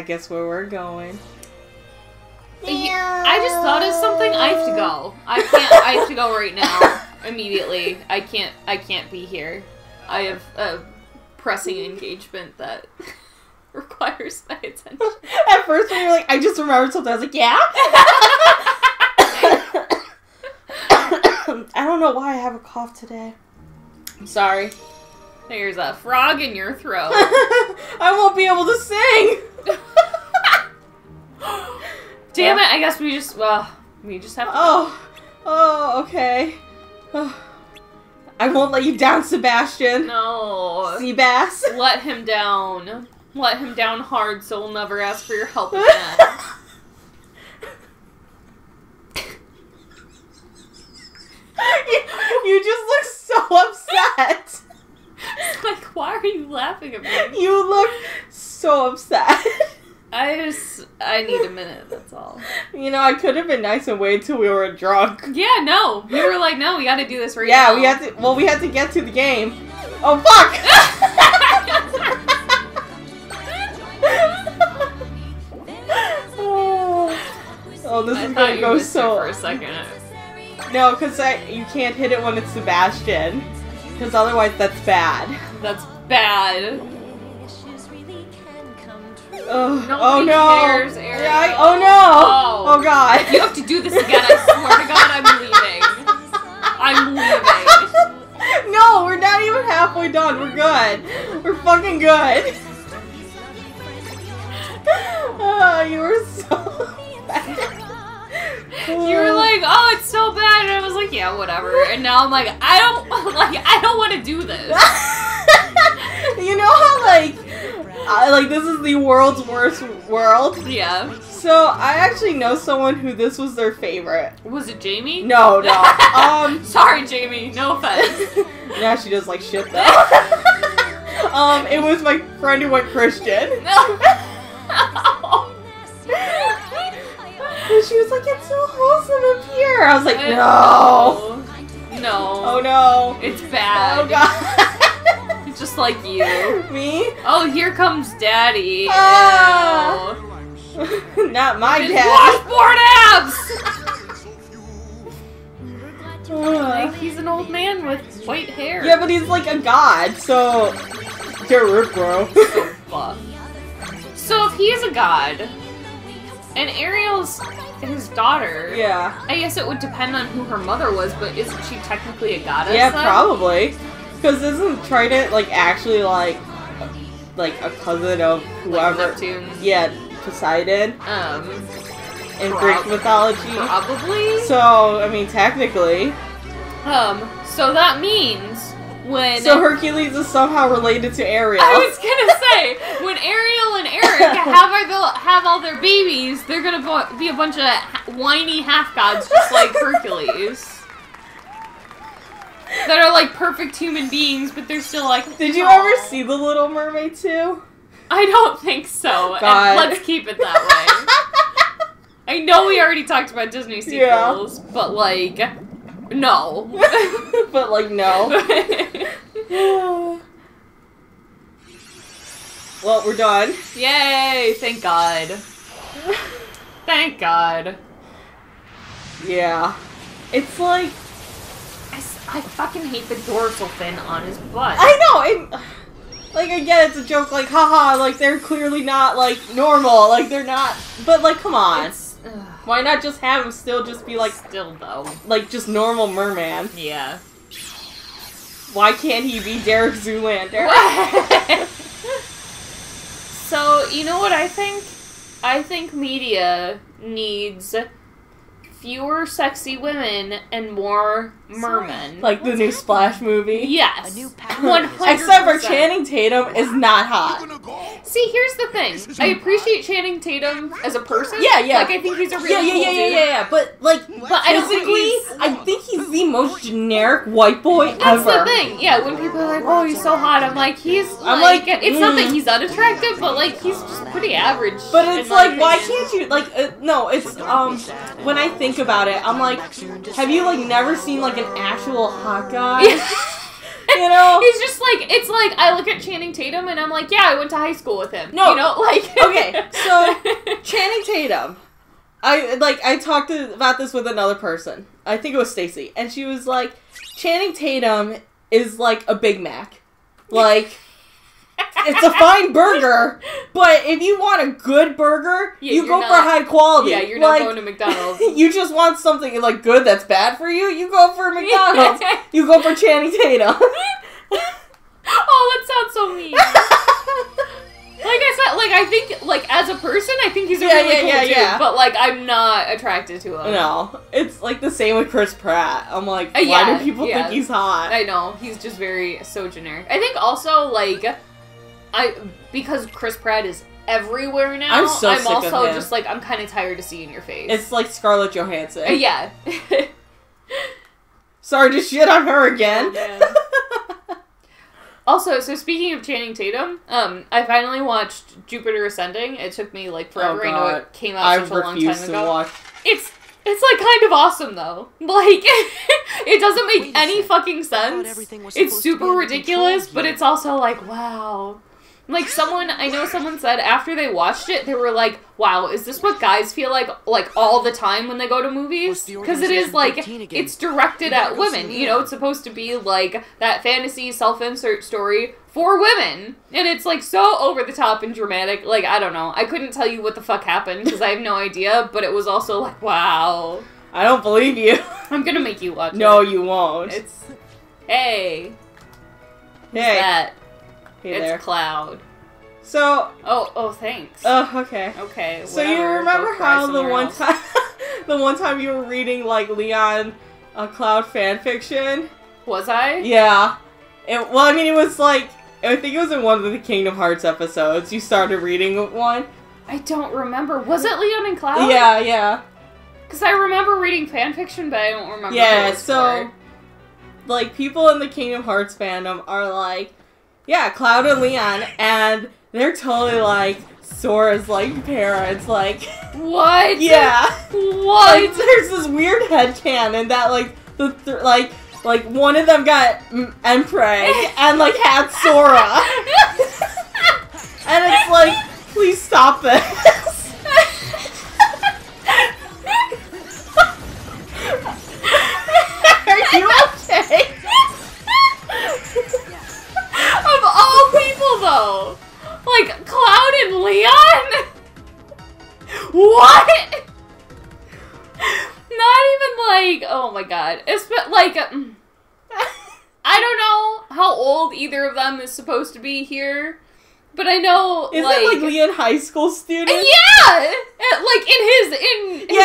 guess where we're going. I just thought of something. I have to go. I have to go right now. Immediately. I can't be here. I have a pressing engagement that requires my attention. At first when you're like, I just remembered something, I was like, yeah? I don't know why I have a cough today. I'm sorry. There's a frog in your throat. I won't be able to sing! Damn it, I guess we just have to... Oh, okay. I won't let you down, Sebastian. No. Seabass. Let him down. Let him down hard so we'll never ask for your help again. You just look so upset. Like, why are you laughing at me? You look so upset. I need a minute, that's all. You know, I could have been nice and waited till we were drunk. Yeah, no. We were like, no, we gotta do this right now. Yeah, we had to get to the game. Oh, fuck! Oh, this is gonna go so... for a second. No, because you can't hit it when it's Sebastian. Because otherwise that's bad. That's bad. Oh no! Cares, Ariel. Yeah, oh no! Oh god! You have to do this again, I swear to god, I'm leaving. No, we're not even halfway done. We're good. We're fucking good. You were so bad. You were like, oh, it's so bad, and I was like, yeah, whatever. And now I'm like, I don't want to do this. You know how like this is the world's worst world? Yeah. So I actually know someone who this was their favorite. Was it Jamie? No. Sorry, Jamie. No offense. Yeah, she does like shit though. It was my friend who went Christian. No. And she was like, it's so wholesome up here. I was like, no. No. Oh no. It's bad. Oh god. Just like you. Me? Oh, here comes Daddy. Ah. Not my dad. Washboard abs! Like, he's an old man with white hair. Yeah, but he's like a god, so... Get ripped, bro. So buff. So if he's a god, and Ariel's his daughter... Yeah. I guess it would depend on who her mother was, but isn't she technically a goddess Yeah, then? probably. Because isn't Trident, like, actually, like a cousin of whoever... Like Neptune? Yeah, Poseidon. In Greek mythology. Probably? So, I mean, technically. So that means when... So Hercules is somehow related to Ariel. I was gonna say, when Ariel and Eric have all their babies, they're gonna be a bunch of whiny half-gods just like Hercules. That are like perfect human beings, but they're still like... Did you ever see The Little Mermaid 2? I don't think so. God. And let's keep it that way. I know we already talked about Disney sequels, but like, no. But like, no. Well, we're done. Yay! Thank God. Thank God. Yeah. It's like... I fucking hate the dorsal fin on his butt. I know! Like, again, it's a joke, like, haha, like, they're clearly not, like, normal. Like, they're not... But, like, come on. Why not just have him still just be, like... Still, though. Like, just normal merman? Yeah. Why can't he be Derek Zoolander? So, you know what I think? I think media needs fewer sexy women and more mermen. Like the new Splash movie? Yes. 100%. Except for Channing Tatum is not hot. See, here's the thing. I appreciate Channing Tatum as a person. Yeah, yeah. Like, I think he's a really cool dude. Yeah. But, like, I don't think I think he's the most generic white boy That's ever. the thing. Yeah, when people are like, oh, he's so hot, I'm like, it's not that he's unattractive, but, like, he's just pretty average. But it's like, why can't you, like, no, it's, when I think about it, I'm like, have you, like, never seen, like, an actual hot guy? You know? He's just like, it's like, I look at Channing Tatum and I'm like, yeah, I went to high school with him. No. You know, like... Okay, so, Channing Tatum. I talked about this with another person. I think it was Stacy. And she was like, Channing Tatum is like a Big Mac. Like... It's a fine burger, but if you want a good burger, you go for high quality. Yeah, you're not going to McDonald's. You just want something like good that's bad for you, you go for McDonald's. You go for Channing Tatum. Oh, that sounds so mean. Like I said, like I think, like as a person, I think he's a really cool dude, but like I'm not attracted to him. No, it's like the same with Chris Pratt. I'm like, why do people think he's hot? I know, he's just so generic. I think also like because Chris Pratt is everywhere now. I'm sick also of him. just like I'm kind of tired of seeing your face. It's like Scarlett Johansson. Yeah. Sorry to shit on her again. Also, so speaking of Channing Tatum, I finally watched Jupiter Ascending. It took me like forever. I know it came out such a long time ago. It's like kind of awesome though. Like it doesn't make any fucking sense. It's super ridiculous, but it's also like wow. Like I know someone said after they watched it, they were like, wow, is this what guys feel like all the time when they go to movies? Because it is like, it's directed at women, you know, it's supposed to be like that fantasy self-insert story for women. And it's like so over the top and dramatic, like, I don't know. I couldn't tell you what the fuck happened because I have no idea, but it was also like, wow. I don't believe you. I'm gonna make you watch it. No, you won't. Hey. Who's hey. that? Hey it's there. Cloud. So. Oh, thanks. Okay. Okay. So you remember how the one time you were reading like Leon, Cloud fan fiction? Was I? Yeah. It was like I think it was in one of the Kingdom Hearts episodes. You started reading one. I don't remember. Was it Leon and Cloud? Yeah. Because I remember reading fan fiction, but I don't remember. Yeah. So, like people in the Kingdom Hearts fandom are like. Yeah, Cloud and Leon, and they're totally like Sora's like parents, like what? Yeah, what? Like, there's this weird headcanon that like like one of them got Empreg and like had Sora, and it's like, please stop this. Are you okay? Of all people, though! Like, Cloud and Leon? What? Not even like, oh my god. It's like, I don't know how old either of them is supposed to be here. But I know, Isn't like Leon high school student? Yeah! Like, in his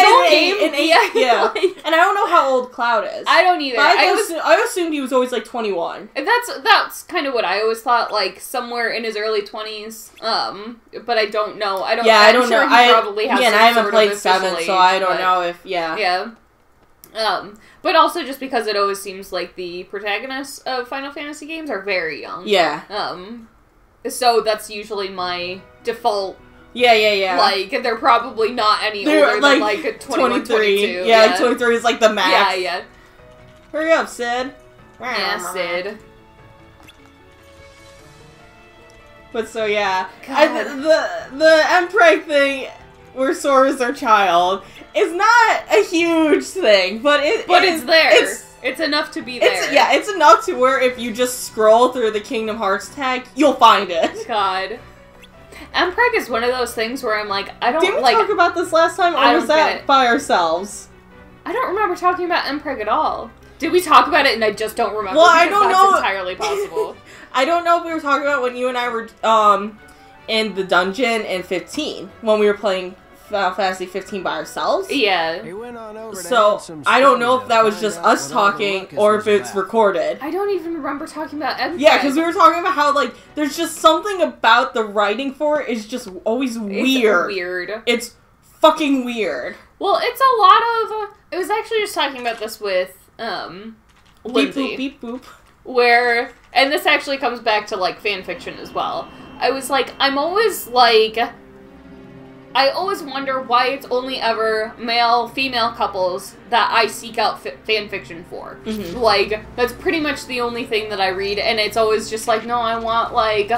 own game. Yeah. Like, and I don't know how old Cloud is. I don't either. But I assumed he was always, like, 21. That's kind of what I always thought, like, somewhere in his early 20s. But I don't know. I don't know. I probably has and I haven't played 7, so I don't know if, Yeah. But also just because it always seems like the protagonists of Final Fantasy games are very young. Yeah. So that's usually my default. Yeah. Like, they're probably not any older than, like, 21, 22. Yeah, like 23 is, like, the max. Yeah. Hurry up, Sid. Yeah, Sid. But so, yeah. The Empreg thing, where Sora's their child, is not a huge thing, but it's there. It's enough to be there. It's enough to where if you just scroll through the Kingdom Hearts tag, you'll find it. God. Empreg is one of those things where I'm like, I don't Did we talk about this last time, or was that by ourselves? I don't remember talking about Empreg at all. Did we talk about it and I just don't remember? Well, I don't know. That's entirely possible. I don't know if we were talking about when you and I were in the dungeon in 15, when we were playing Final Fantasy 15 by ourselves. Yeah. So, I don't know if that was just us talking, or if it's recorded. I don't even remember talking about Empreg. Yeah, because we were talking about how, like, there's just something about the writing for it is just always weird. It's weird. It's fucking weird. Well, it's a lot of... I was actually just talking about this with, Lindsay. Beep boop. Where... And this actually comes back to, like, fanfiction as well. I was like, I'm always, like... I always wonder why it's only ever male-female couples that I seek out fanfiction for. Mm-hmm. Like, that's pretty much the only thing that I read, and it's always just like, no, I want, like,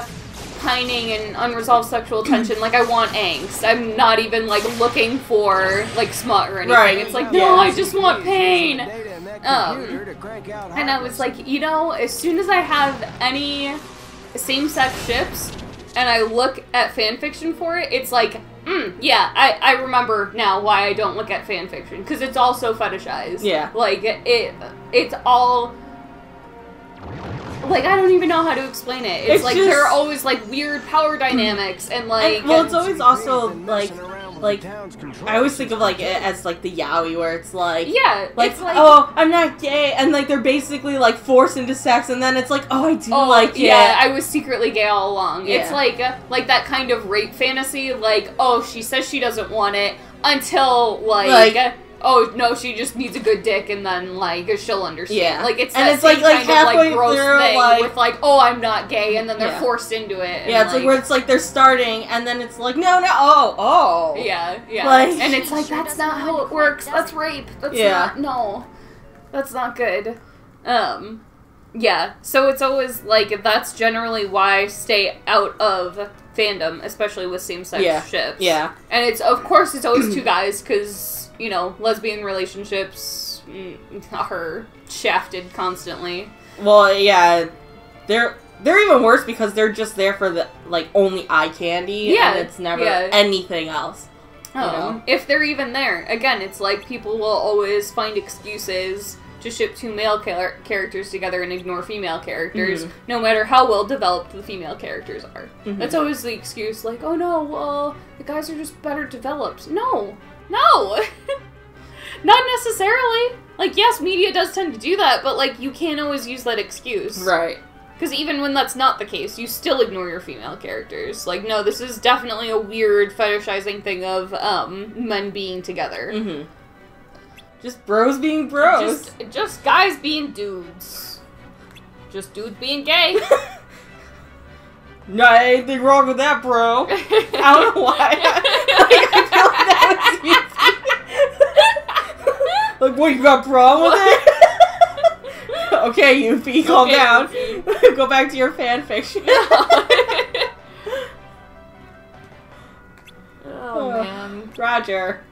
pining and unresolved sexual tension. Like, I want angst. I'm not even, like, looking for, like, smut or anything. Right. It's like, no, I just want pain. And I was like, you know, as soon as I have any same-sex ships, and I look at fanfiction for it, it's like, yeah, I remember now why I don't look at fanfiction, because it's all so fetishized. Yeah. Like, it's all... Like, I don't even know how to explain it. It's like, just... there are always, like, weird power dynamics, and, like... well, it's always also, like, I always think of, like, it as, like, the yaoi, where it's like... Yeah, like, it's like... oh, I'm not gay, and, like, they're basically, like, forced into sex, and then it's like, oh, I do like it. Yeah, I was secretly gay all along. Yeah. It's like that kind of rape fantasy, like, oh, she says she doesn't want it, until, like oh, no, she just needs a good dick, and then, like, she'll understand. Yeah. Like, it's and that it's same like kind of, halfway like, gross through, thing like, with, like, oh, I'm not gay, and then they're Yeah. forced into it. And, yeah, it's like where it's like they're starting, and then it's like, no, oh. Yeah, yeah. Like- and it's like, that's not how it works. That's rape. That's Yeah. not, no. That's not good. Yeah, so it's always, like, that's generally why I stay out of fandom, especially with same-sex ships. Yeah. And it's, of course, it's always two guys, because, you know, lesbian relationships are shafted constantly. Well, yeah, they're even worse because they're just there for the, like, only eye candy, Yeah, and it's never yeah. anything else. You know? If they're even there. Again, it's like people will always find excuses to ship two male characters together and ignore female characters, no matter how well developed the female characters are. That's always the excuse, like, oh no, well, the guys are just better developed. No! Not necessarily. Like, yes, media does tend to do that, but, like, you can't always use that excuse. Right. Because even when that's not the case, you still ignore your female characters. Like, no, this is definitely a weird fetishizing thing of, men being together. Just bros being bros. Just guys being dudes. Just dudes being gay. No, anything wrong with that, bro. I don't know why. I feel like that was like, what, you got a problem with it? Okay, Yuffie, calm down. Yuffie. Go back to your fanfiction. Oh, man. Roger.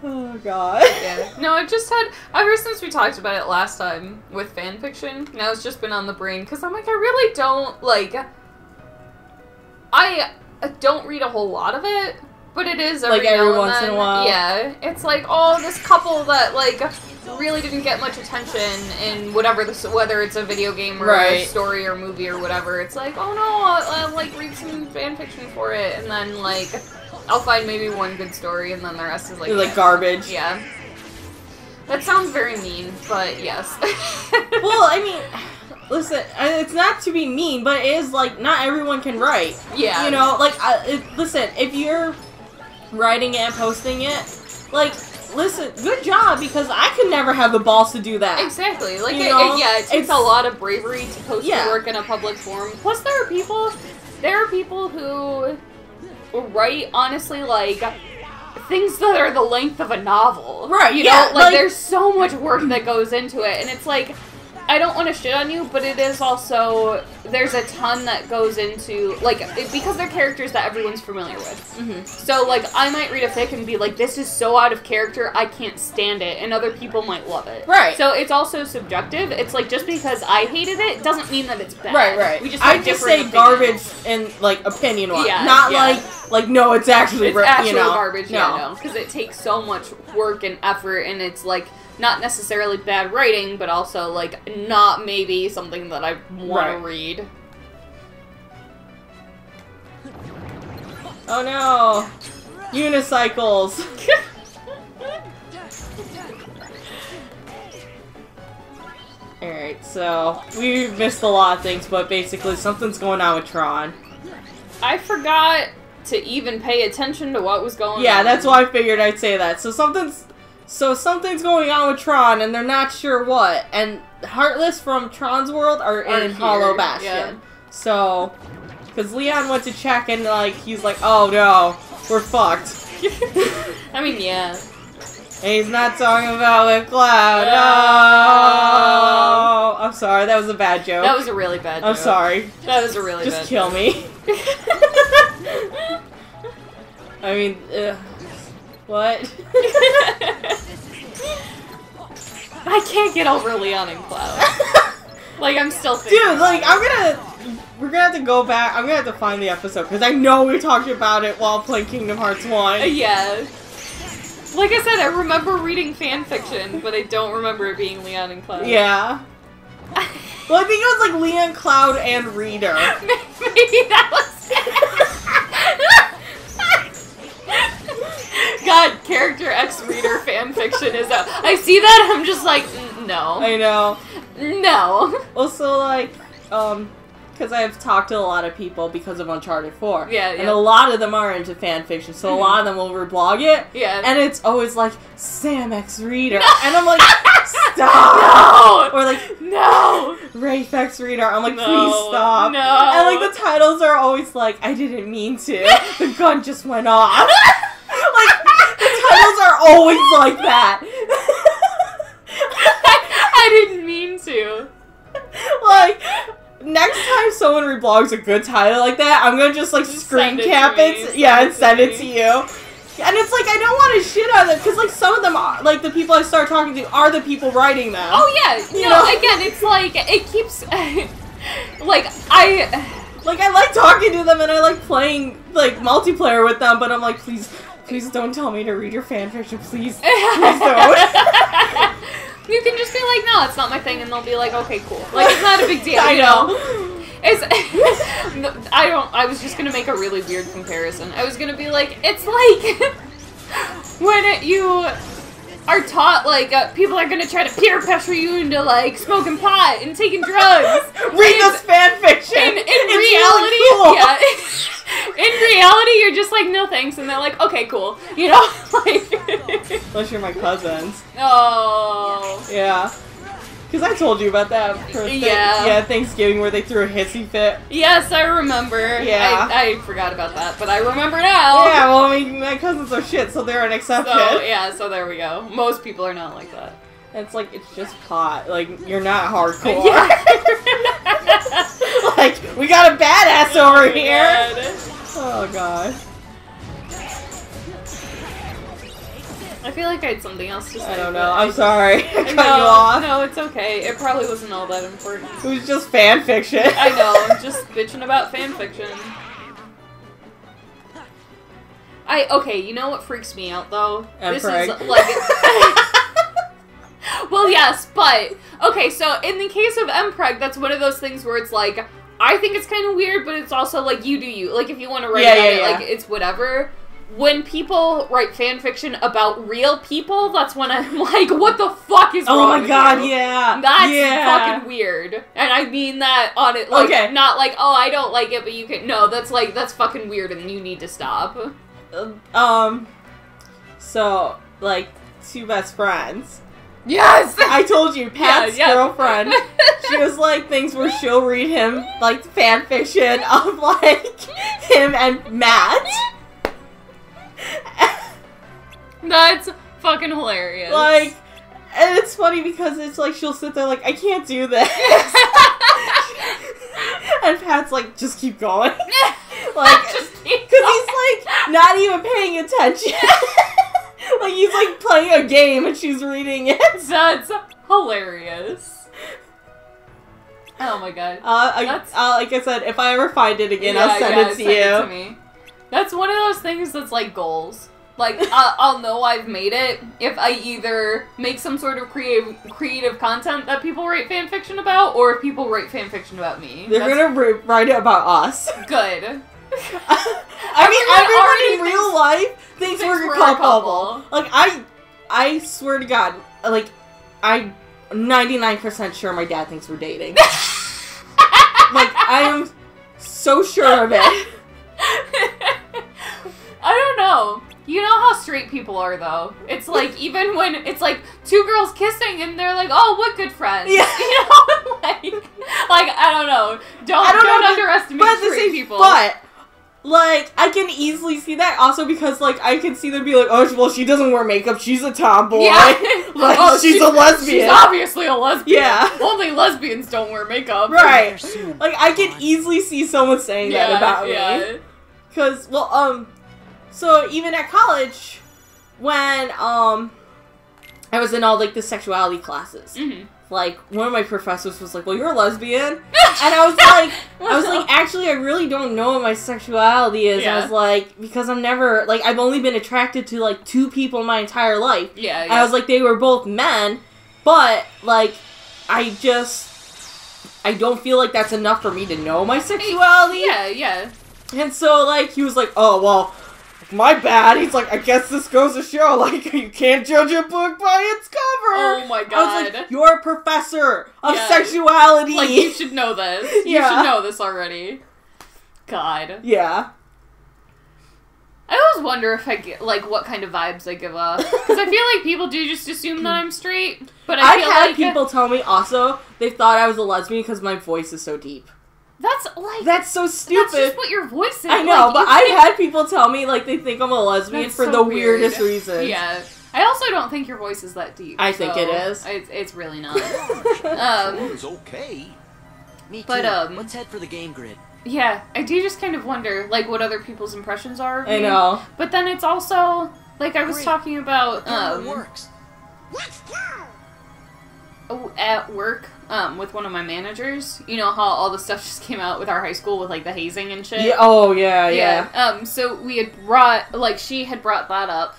Oh, God. Yeah. No, I've just had, ever since we talked about it last time with fanfiction, now it's just been on the brain, because I'm like, I really don't, like, I don't read a whole lot of it, but it is every once in a while. Yeah. It's like, oh, this couple that, like, really didn't get much attention in whatever, whether it's a video game or a story or movie or whatever, it's like, oh no, I'll like, read some fanfiction for it, and then, like, I'll find maybe one good story, and then the rest is, like garbage. Yeah. That sounds very mean, but yes. Well, I mean, listen, it's not to be mean, but it is, like, not everyone can write. Yeah. You know, like, listen, if you're writing it and posting it, like, listen, good job, because I could never have the balls to do that. Exactly. Like, it takes a lot of bravery to post your Yeah. work in a public forum. Plus, there are people who write, honestly, like, things that are the length of a novel. Right, You yeah, know, like, there's so much work that goes into it, and it's like, I don't want to shit on you, but it is also, there's a ton that goes into, like, because they're characters that everyone's familiar with. So, like, I might read a fic and be like, this is so out of character, I can't stand it, and other people might love it. Right. So, it's also subjective. It's like, just because I hated it, doesn't mean that it's bad. Right. We just I have just different say opinions. garbage and, like, opinion-wise. Yeah, Not yeah. like, no, it's actually, It's actual you know. garbage, no. Because it takes so much work and effort, and it's, like, not necessarily bad writing, but also, like, not maybe something that I want to read. Oh no! Unicycles! Alright, so, we missed a lot of things, but basically something's going on with Tron. I forgot to even pay attention to what was going on. Yeah, that's why I figured I'd say that. So something's going on with Tron, and they're not sure what. And Heartless from Tron's world are in here, Hollow Bastion. yeah. So, Because Leon went to check and, like, he's like, oh no, we're fucked. I mean, yeah. And he's not talking about with Cloud. No! I'm sorry, that was a bad joke. That was a really bad joke. I'm sorry. That was a really bad joke. Just kill me. I mean, what? I can't get over Leon and Cloud. Like, I'm still thinking. Dude, like, we're gonna have to go back. I'm gonna have to find the episode, because I know we talked about it while playing Kingdom Hearts 1. Yeah. Like I said, I remember reading fanfiction, but I don't remember it being Leon and Cloud. Yeah. Well, I think it was like Leon, Cloud, and Reader. Maybe that was it. God, Character X Reader fanfiction is out. I see that, I'm just like, no. I know. No. Also, like, because I've talked to a lot of people because of Uncharted 4. Yeah, And a lot of them are into fanfiction, so a lot of them will reblog it. Yeah. And it's always like, Sam X Reader. And I'm like, stop! No! Or like, no! Rafe X Reader. I'm like, No. please stop. No. And like, the titles are always like, I didn't mean to. The gun just went off. Like, the titles are always like that. I didn't mean to. Like, next time someone reblogs a good title like that, I'm gonna just like screen cap it, yeah, and send it to you. And it's like, I don't want to shit on them, because like some of them are, like the people I start talking to are the people writing them. Oh yeah, You know? Again, it's like, it keeps, like, I like talking to them and I like playing like multiplayer with them, but I'm like, please don't tell me to read your fanfiction, please don't. You can just be like, no, it's not my thing, and they'll be like, okay, cool. Like, it's not a big deal, I you know. It's, I was just gonna make a really weird comparison. I was gonna be like, it's like, when you are taught, like, people are gonna try to peer pressure you into, like, smoking pot and taking drugs. Read this fanfiction! In It's reality, really cool. yeah. In reality, you're just like, no thanks, and they're like, okay, cool. You know? Like, Unless you're my cousins. oh. Yeah. Because I told you about that for Thanksgiving where they threw a hissy fit. Yes, I remember. Yeah. I forgot about that, but I remember now. Yeah, well, I mean, my cousins are shit, so they're an exception. So, yeah, so there we go. Most people are not like that. It's like, it's just pot. Like, you're not hardcore. Yeah. Like, we got a badass over here. God. Oh, God. I feel like I had something else to say. I don't know. I'm sorry. I cut you No, off. no, it's okay. It probably wasn't all that important. It was just fan fiction. I know, I'm just bitching about fanfiction. Okay, you know what freaks me out though? This is like well, yes, but okay, so in the case of Mpreg, that's one of those things where it's like, I think it's kind of weird, but it's also like, you do you. Like, if you want to write about it, like, it's whatever. When people write fanfiction about real people, that's when I'm like, what the fuck is wrong with Oh my god, you? yeah. That's yeah. fucking weird. And I mean that on it, like, not like, oh, I don't like it, but you can, no, that's like, that's fucking weird and you need to stop. So, like, two best friends. Yes! I told you, Pat's girlfriend, she was like things where she'll read him, like, fan fiction of, like, him and Matt. That's fucking hilarious. Like, and it's funny because it's like, she'll sit there like, I can't do this. And Pat's like, just keep going. Like, because he's, like, not even paying attention. Like, he's, like, playing a game and she's reading it. That's hilarious. Oh my god. Like I said, if I ever find it again, I'll send it to you. It to me. That's one of those things that's like goals. Like, I'll know I've made it if I either make some sort of creative content that people write fanfiction about, or if people write fanfiction about me. They're gonna write it about us. Good. I mean, everyone in real life thinks we're a couple. Like, I swear to God, like, I'm 99% sure my dad thinks we're dating. Like, I am so sure of it. I don't know. You know how straight people are, though. It's like, even when it's like two girls kissing and they're like, oh, what good friends. Yeah. You know? like, I don't know. Don't underestimate straight people. But, like, I can easily see that also because, like, I can see them be like, oh, well, she doesn't wear makeup. She's a tomboy. Yeah. Like, oh, she's a lesbian. She's obviously a lesbian. Yeah. Only lesbians don't wear makeup. Right. Like, I can easily see someone saying that about me. Because, well, so even at college, when, I was in all, like, the sexuality classes, like, one of my professors was like, well, you're a lesbian? And I was like, actually, I really don't know what my sexuality is. Yeah. I was like, because I'm never, like, I've only been attracted to, like, 2 people my entire life. Yeah, I was like, they were both men, but, like, I don't feel like that's enough for me to know my sexuality. Yeah. And so, like, he was like, oh, well, my bad. He's like, I guess this goes to show, like, you can't judge a book by its cover. Oh my god. I was like, you're a professor of sexuality. Like, you should know this. You should know this already. God. Yeah. I always wonder if I get, like, what kind of vibes I give off. Because I feel like people do just assume that I'm straight. But I feel had people tell me also they thought I was a lesbian because my voice is so deep. That's so stupid. That's just what your voice is. I know, but I've had people tell me, like, they think I'm a lesbian for the weirdest reasons. Yeah. I also don't think your voice is that deep. I think it is. It's really not. It's okay. Me too. But, let's head for the game grid. Yeah, I do just kind of wonder, like, what other people's impressions are of me. I know. But then it's also, like, I was talking about, works. Let's go! at work, with one of my managers. You know how all the stuff just came out with our high school with, like, the hazing and shit? Yeah. Oh, yeah. So we had brought, like, she had brought that up.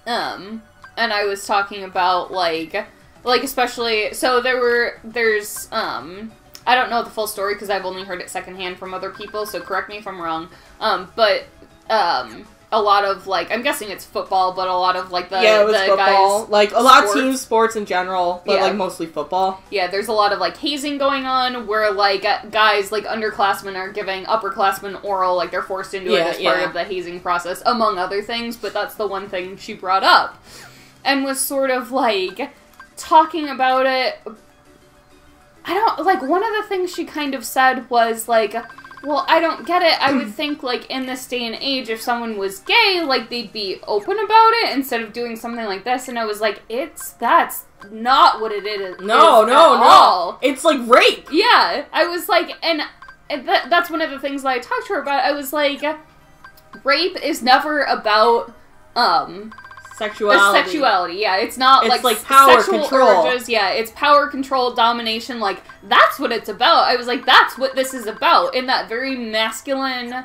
And I was talking about, like, especially, so there's, I don't know the full story because I've only heard it secondhand from other people, so correct me if I'm wrong. But a lot of, like, I'm guessing it's football, but a lot of, like, the football. guys, like, a lot of team sports in general, but, like, mostly football. Yeah, there's a lot of, like, hazing going on where, like, guys, like, underclassmen are giving upperclassmen oral, like, they're forced into it as part of the hazing process, among other things, but that's the one thing she brought up. And was sort of, like, talking about it. One of the things she kind of said was, like, well, I don't get it. I would think, like, in this day and age, if someone was gay, like, they'd be open about it instead of doing something like this. And I was like, that's not what it is. No. It's like rape. Yeah. I was like, and that's one of the things that I talked to her about. I was like, rape is never about, sexuality, yeah. It's not, it's like power sexual control. urges, yeah. It's power control, domination, like, that's what it's about. I was like, that's what this is about, in that very masculine,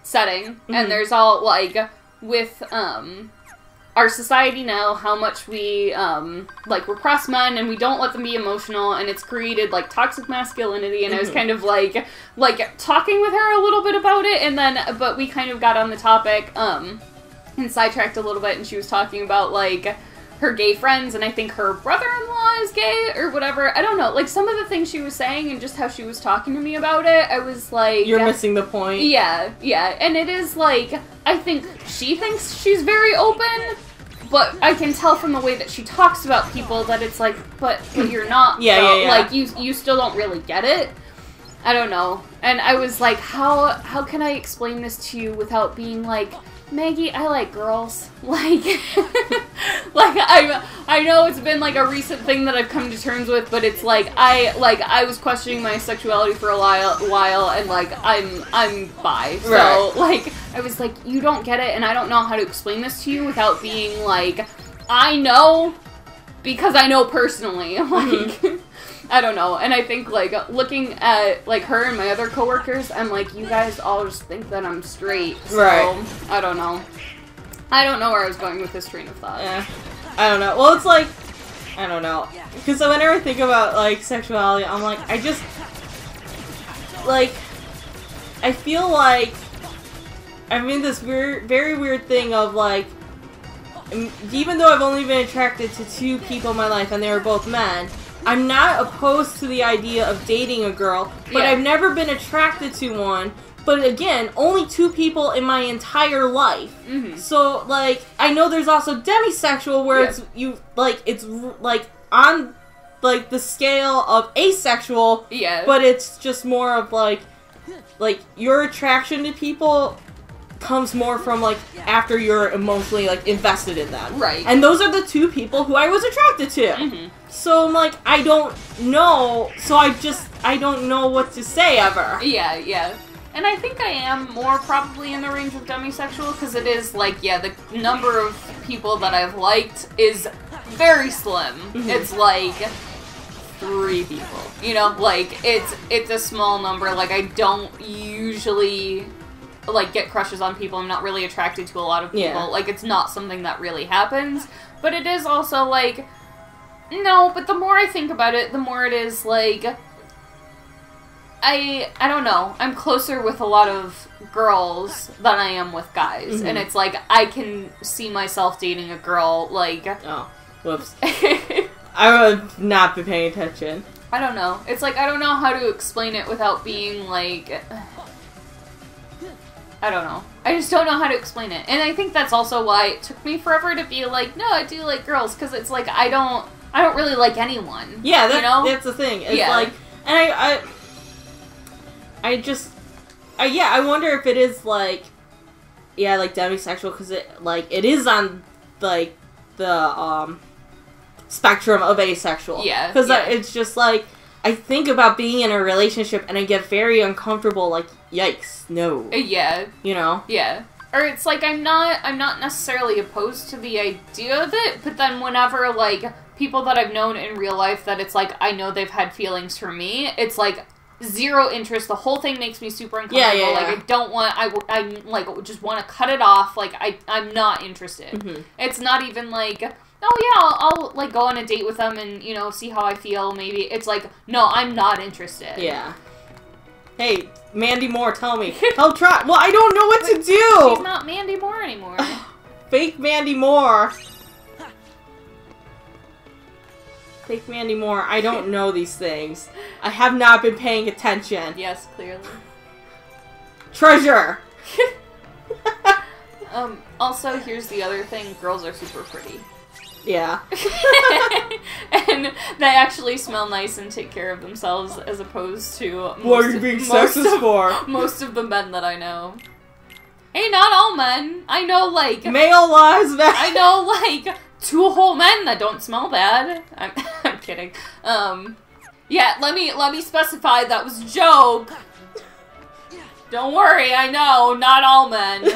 setting. Mm-hmm. And there's all, like, with, our society now, how much we, like, repress men, and we don't let them be emotional, and it's created, like, toxic masculinity, and I was kind of, like, talking with her a little bit about it, and then, but we kind of got on the topic, and sidetracked a little bit, and she was talking about, like, her gay friends, and I think her brother-in-law is gay, or whatever. I don't know. Like, some of the things she was saying, and just how she was talking to me about it, I was like... You're missing the point. Yeah. And it is, like, I think she thinks she's very open, but I can tell from the way that she talks about people that it's like, but you're not. Yeah. Like, you still don't really get it. I don't know. And I was like, how can I explain this to you without being like... Maggie, I like girls. Like, I know it's been, like, a recent thing that I've come to terms with, but it's, like, I was questioning my sexuality for a while, and, like, I'm bi. So, right. Like, I was like, you don't get it, and I don't know how to explain this to you without being, like, I know, because I know personally. Like, I don't know. And I think, like, looking at, like, her and my other coworkers, I'm like, you guys all just think that I'm straight. So, right. I don't know. I don't know where I was going with this train of thought. Yeah. I don't know. Well, it's like, I don't know. Because whenever I think about, like, sexuality, I'm like, I just, like, I feel like I'm in this weird, very weird thing of, like, even though I've only been attracted to 2 people in my life, and they were both men, I'm not opposed to the idea of dating a girl, but I've never been attracted to one But again, only 2 people in my entire life. Mm-hmm. So, like, I know there's also demisexual where it's on, like, the scale of asexual. Yeah. But it's just more of, like, your attraction to people comes more from, like, after you're emotionally, like, invested in them. Right. And those are the 2 people who I was attracted to. Mm-hmm. So, I'm like, I don't know. So I don't know what to say ever. Yeah, yeah. And I think I am more probably in the range of demisexual, because it is, like, yeah, the number of people that I've liked is very slim. Mm-hmm. It's, like, 3 people. You know, like, it's a small number. Like, I don't usually, like, get crushes on people. I'm not really attracted to a lot of people. Yeah. Like, it's not something that really happens. But it is also, like, no, but the more I think about it, the more it is, like, I don't know. I'm closer with a lot of girls than I am with guys. Mm-hmm. And it's like, I can see myself dating a girl, like... Oh, whoops. I would not be paying attention. I don't know. It's like, I don't know how to explain it without being, like... I don't know. I just don't know how to explain it. And I think that's also why it took me forever to be like, no, I do like girls. Because it's like, I don't really like anyone. Yeah, that's the thing. It's like... And I wonder if it is, like, yeah, like, demisexual, because it is on, like, the, spectrum of asexual. Yeah. Because it's just, like, I think about being in a relationship, and I get very uncomfortable, like, yikes, no. Yeah. You know? Yeah. Or it's like, I'm not necessarily opposed to the idea of it, but then whenever, like, people that I've known in real life that it's like, I know they've had feelings for me, it's like, 0 interest. The whole thing makes me super uncomfortable. Yeah. Like, I don't want... I like, just want to cut it off. Like, I'm not interested. Mm-hmm. It's not even like, oh, yeah, I'll, like, go on a date with them and, you know, see how I feel, maybe. It's like, no, I'm not interested. Yeah. Hey, Mandy Moore, tell me. I'll try. Well, I don't know what to do! She's not Mandy Moore anymore. Fake Mandy Moore. Fake Mandy Moore. I don't know these things. I have not been paying attention. Yes, clearly. Treasure! Also, here's the other thing. Girls are super pretty. Yeah. And they actually smell nice and take care of themselves as opposed to What are you being sexist for? Most of the men that I know. Hey, not all men. I know, like... Male lives matter. I know, like, 2 whole men that don't smell bad. I'm kidding. Yeah, let me specify that was a joke. Don't worry, I know, not all men.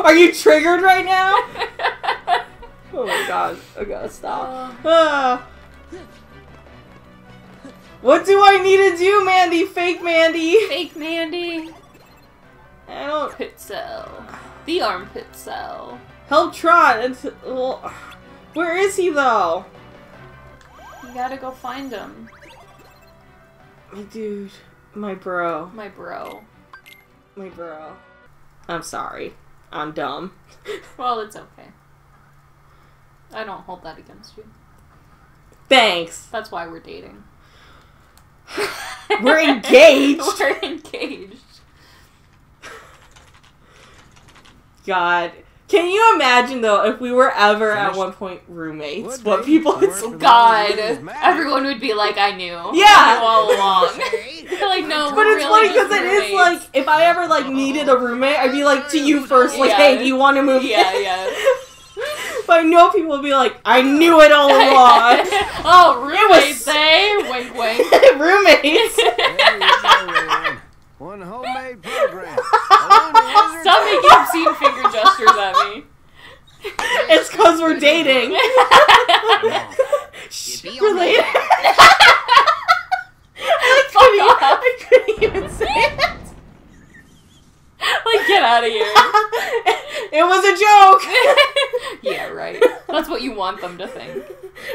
Are you triggered right now? Oh my god, I gotta stop. What do I need to do, Mandy? Fake Mandy? Fake Mandy. I don't... Pit cell. The armpit cell. Help Tron. Well, where is he, though? You gotta go find him. My dude. My bro. My bro. My bro. I'm sorry. I'm dumb. Well, it's okay. I don't hold that against you. Thanks. That's why we're dating. We're engaged. We're engaged. God. Can you imagine, though, if we were ever at one point roommates, what people would say? God. Everyone would be like, I knew. Yeah. I knew all along. They're like, no, But we're it's really funny because just it is roommates. like, if I ever, like, needed a roommate, I'd be like, to you first, like, Yeah. hey, do you want to move Yeah, in? yeah. But I know people will be like, I knew it all along. Oh, roommates, eh? Wink, wink. Roommates. There you go, Leon. One homemade program. Stop making obscene finger gestures at me. It's because we're dating. Shh, related. I couldn't even say it. Like, get out of here. It was a joke. Yeah, right. That's what you want them to think.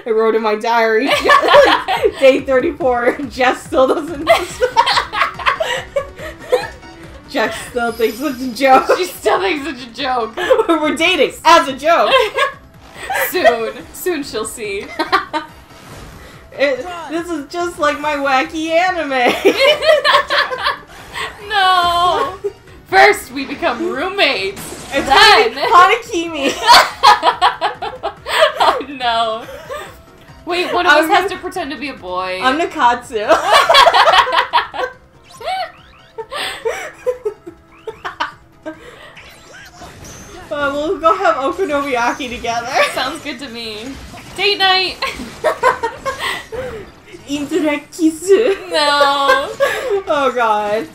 I wrote in my diary, like, day 34, Jess still doesn't know. Jess still thinks it's a joke. She still thinks it's a joke. We're dating as a joke. Soon she'll see. This is just like my wacky anime. No. First, we become roommates. It's Then Hanakimi. Oh no. Wait, one of us has to pretend to be a boy. I'm Nakatsu. We'll go have okonomiyaki together. Sounds good to me. Date night. Indirect kisu. No. Oh god.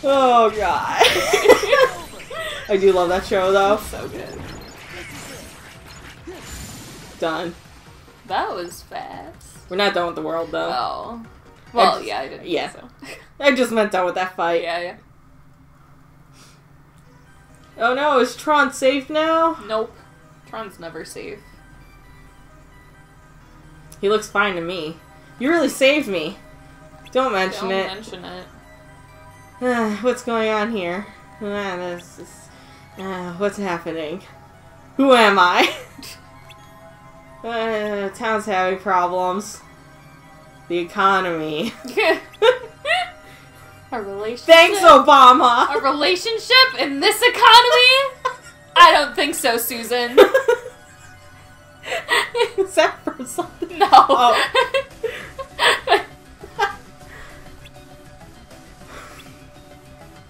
Oh god. I do love that show though. So good. Done. That was fast. We're not done with the world though. Oh. Well, It's- yeah, I didn't yeah. think so. I just meant done with that fight. Yeah. Oh no, is Tron safe now? Nope. Tron's never safe. He looks fine to me. You really saved me. Don't mention Don't it. mention it. What's going on here? What's happening? Who am I? Town's having problems. The economy. A relationship. Thanks, Obama! A relationship in this economy? I don't think so, Susan. Is that from something? No. Oh.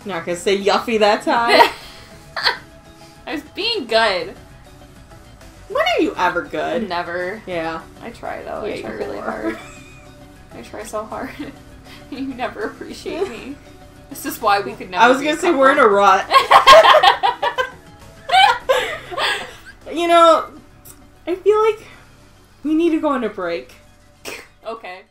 Not gonna say yuffie that time. I was being good. When are you ever good? Never. Yeah. I try though. Yeah, I try you really whore. hard. I try so hard. You never appreciate me. This is why we could never. I was be gonna a say we're in a rut. You know, I feel like we need to go on a break. Okay.